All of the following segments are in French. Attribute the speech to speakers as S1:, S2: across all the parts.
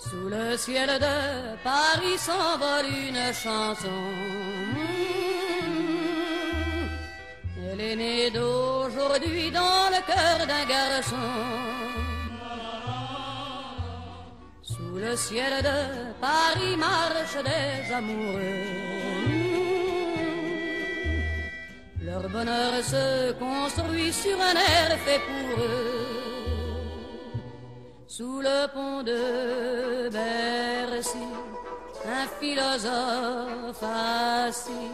S1: Sous le ciel de Paris s'envole une chanson. Elle est née d'aujourd'hui dans le cœur d'un garçon. Sous le ciel de Paris marchent des amoureux. Leur bonheur se construit sur un air fait pour eux. Sous le pont de Bercy, un philosophe assis,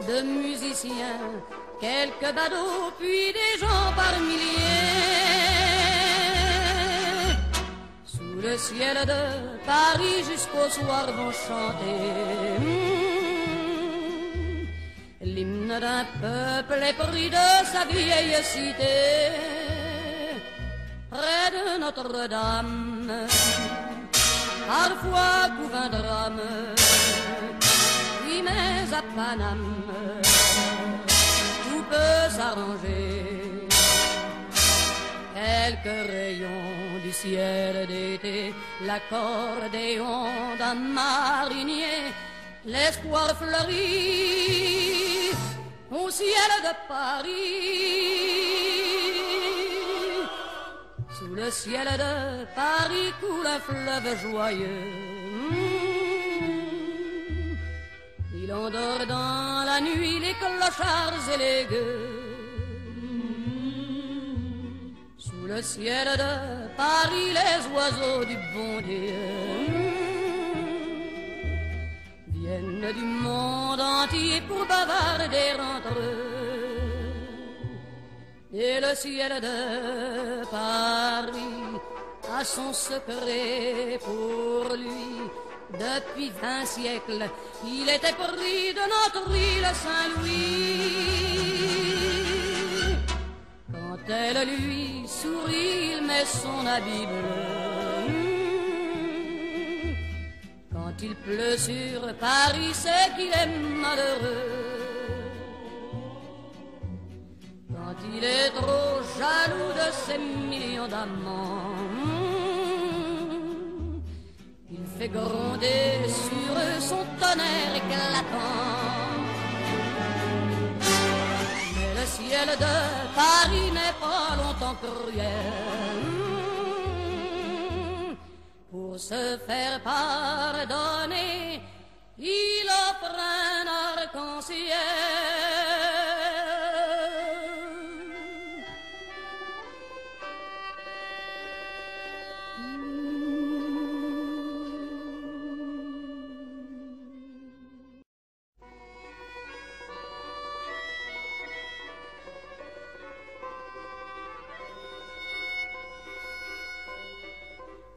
S1: de musiciens, quelques badauds, puis des gens par milliers. Sous le ciel de Paris jusqu'au soir vont chanter l'hymne d'un peuple épris de sa vieille cité. Près de Notre-Dame, parfois couvre un drame, oui mais à Paname, tout peut s'arranger. Quelques rayons du ciel d'été, l'accordéon d'un marinier, l'espoir fleurit au ciel de Paris. Sous le ciel de Paris coule un fleuve joyeux. Il endort dans la nuit les clochards et les gueux. Sous le ciel de Paris les oiseaux du bon Dieu viennent du monde entier pour bavarder entre eux. Et le ciel de Paris a son secret pour lui. Depuis 20 siècles, il était pris de notre île Saint-Louis. Quand elle lui sourit, il met son habit bleu. Quand il pleut sur Paris, c'est qu'il est malheureux. Quand il est trop jaloux de ses millions d'amants, il fait gronder sur eux son tonnerre éclatant. Mais le ciel de Paris n'est pas longtemps cruel. Pour se faire pardonner, il offre un arc-en-ciel.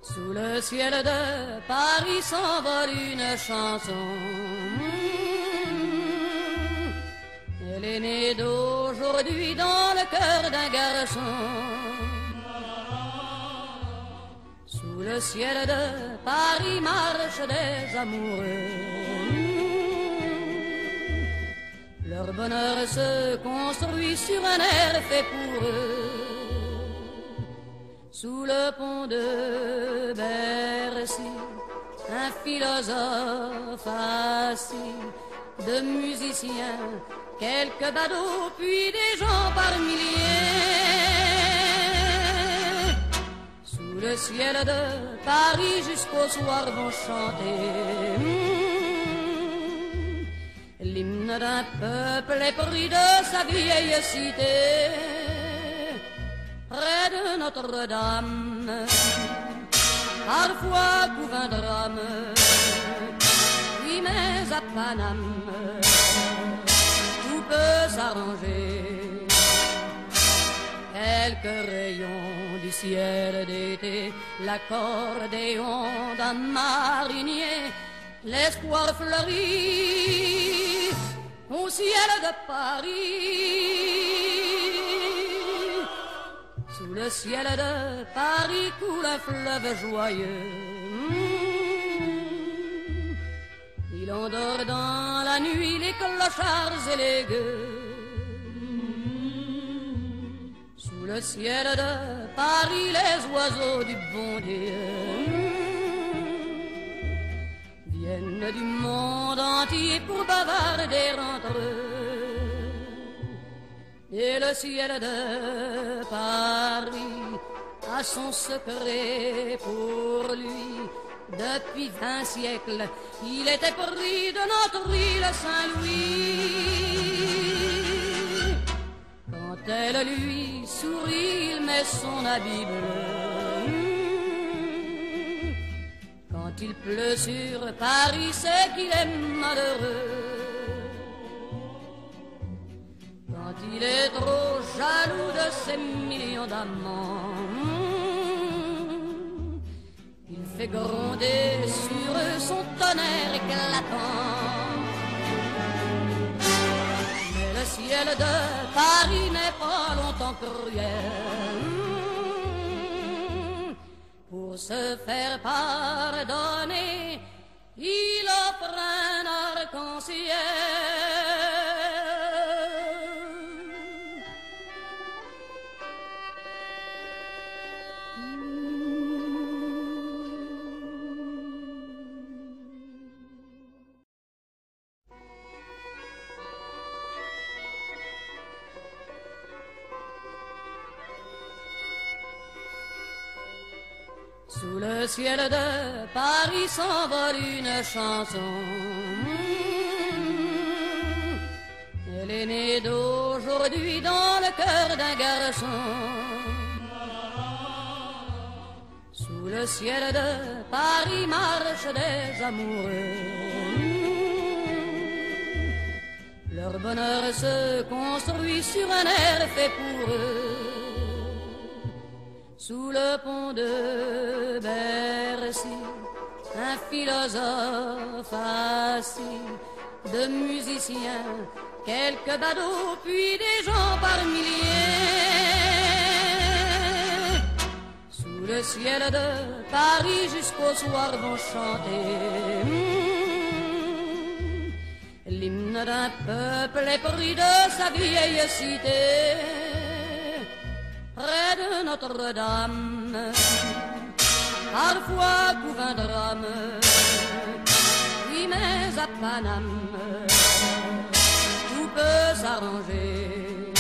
S1: Sous le ciel de Paris s'envole une chanson. Elle est née d'aujourd'hui dans le cœur d'un garçon. Sous le ciel de Paris marchent des amoureux. Leur bonheur se construit sur un air fait pour eux. Sous le pont de Bercy, un philosophe assis, de musiciens, quelques badauds, puis des gens par milliers. Sous le ciel de Paris jusqu'au soir vont chanter l'hymne d'un peuple épris de sa vieille cité. Près de Notre-Dame, parfois couvre un drame, oui mais à Paname, tout peut s'arranger. Quelques rayons du ciel d'été, l'accordéon d'un marinier, l'espoir fleurit au ciel de Paris. Sous le ciel de Paris coule un fleuve joyeux. Il endort dans la nuit les clochards et les gueux. Sous le ciel de Paris les oiseaux du bon Dieu viennent du monde entier pour bavarder entre eux. Et le ciel de Paris a son secret pour lui. Depuis 20 siècles, il était pris de notre île Saint-Louis. Quand elle lui sourit, il met son habit bleu. Quand il pleut sur Paris, c'est qu'il est malheureux. Quand il est trop jaloux de ses millions d'amants, il fait gronder sur eux son tonnerre éclatant. Mais le ciel de Paris n'est pas longtemps cruel. Pour se faire pardonner, il offre un arc-en-ciel. Sous le ciel de Paris s'envole une chanson. Elle est née d'aujourd'hui dans le cœur d'un garçon. Sous le ciel de Paris marchent des amoureux. Leur bonheur se construit sur un air fait pour eux. Sous le pont de Bercy, un philosophe assis, de musiciens, quelques badauds, puis des gens par milliers. Sous le ciel de Paris jusqu'au soir vont chanter l'hymne d'un peuple épris de sa vieille cité. Près de Notre-Dame, parfois couvre un drame, oui mais à Paname, tout peut s'arranger.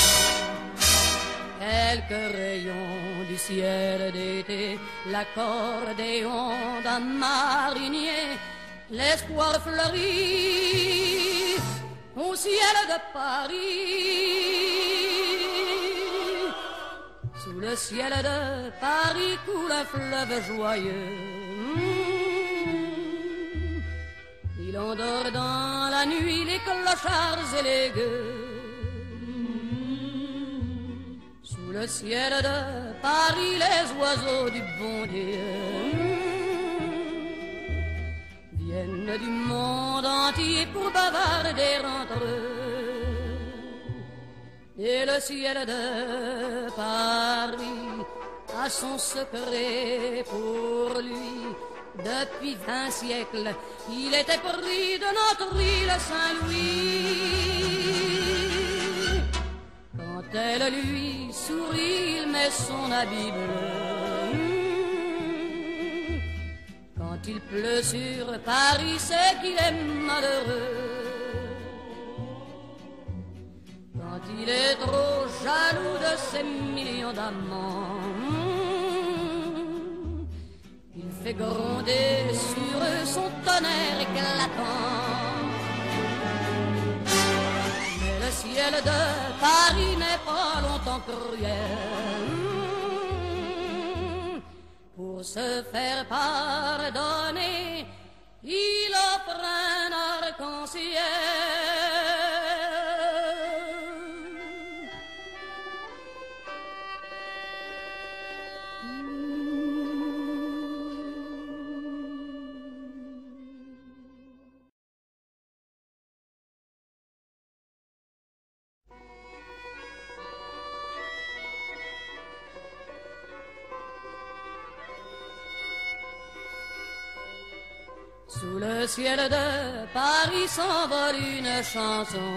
S1: Quelques rayons du ciel d'été, l'accordéon d'un marinier, l'espoir fleurit au ciel de Paris. Sous le ciel de Paris coule un fleuve joyeux. Il endort dans la nuit les clochards et les gueux. Sous le ciel de Paris les oiseaux du bon Dieu viennent du monde entier pour bavarder entre eux. Et le ciel de Paris a son secret pour lui. Depuis 20 siècles, il était pris de notre île Saint-Louis. Quand elle lui sourit, il met son habit bleu. Quand il pleut sur Paris, c'est qu'il est malheureux. Quand il est trop jaloux de ses millions d'amants, il fait gronder sur eux son tonnerre éclatant. Mais le ciel de Paris n'est pas longtemps cruel. Pour se faire pardonner, il offre un arc-en-ciel. Sous le ciel de Paris s'envole une chanson.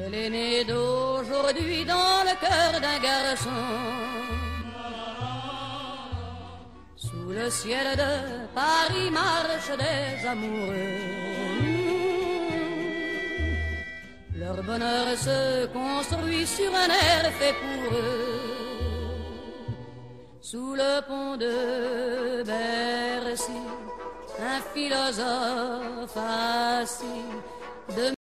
S1: Elle est née d'aujourd'hui dans le cœur d'un garçon. Sous le ciel de Paris marche des amoureux. Leur bonheur se construit sur un air fait pour eux. Sous le pont de Bercy, un philosophe assis